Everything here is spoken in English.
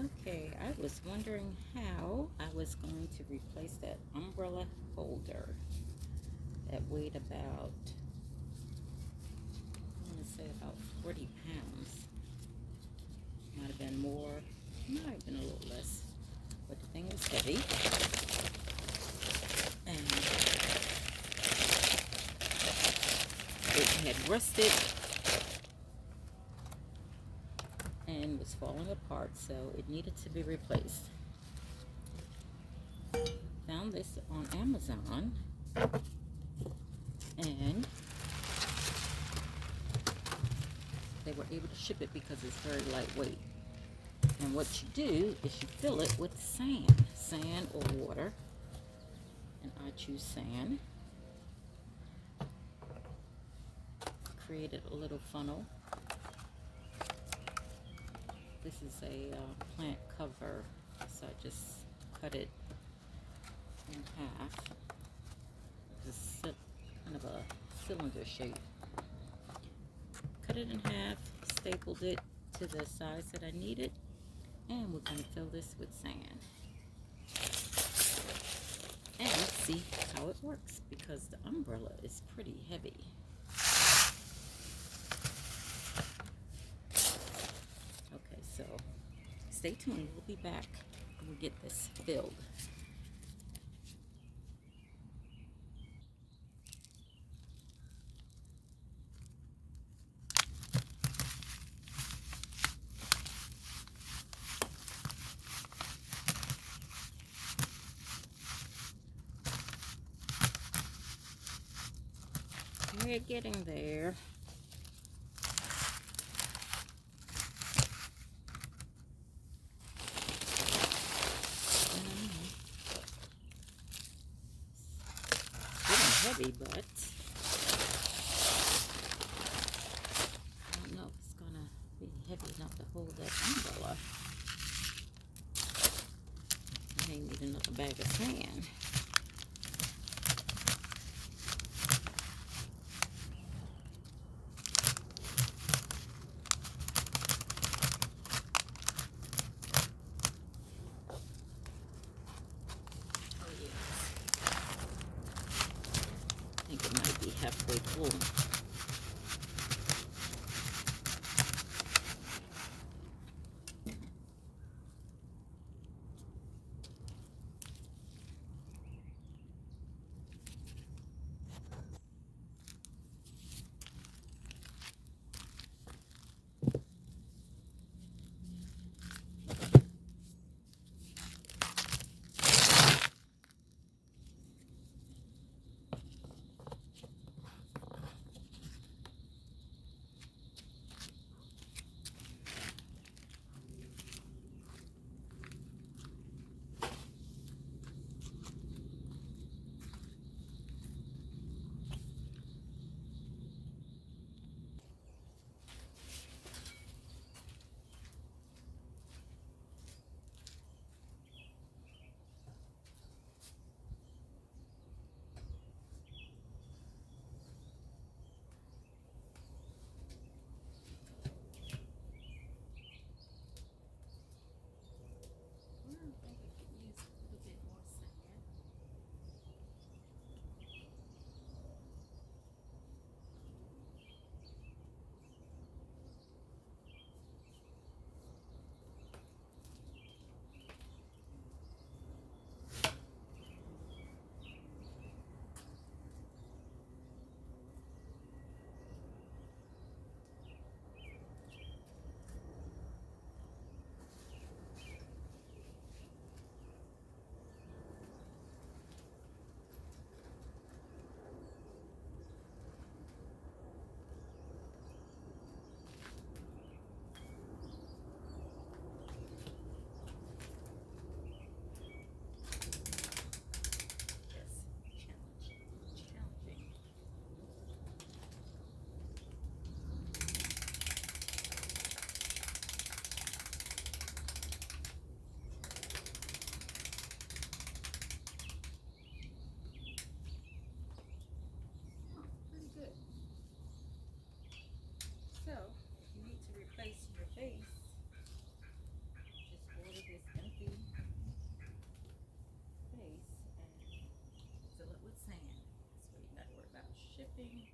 Okay, I was wondering how I was going to replace that umbrella holder that weighed about, I want to say about 40 pounds. Might have been more, might have been a little less, but the thing was heavy. And it had rusted and was falling apart, so it needed to be replaced. Found this on Amazon, and they were able to ship it because it's very lightweight. And what you do is you fill it with sand or water, and I choose sand. Created a little funnel. This is a plant cover, so I just cut it in half. It's kind of a cylinder shape. Cut it in half, stapled it to the size that I needed, and we're going to fill this with sand and see how it works, because the umbrella is pretty heavy. Okay, so stay tuned. We'll be back when we get this filled. We're getting there. Getting heavy, but I don't know if it's gonna be heavy enough to hold that umbrella. I may need another bag of sand. Oh yes, I think it might be halfway full. shipping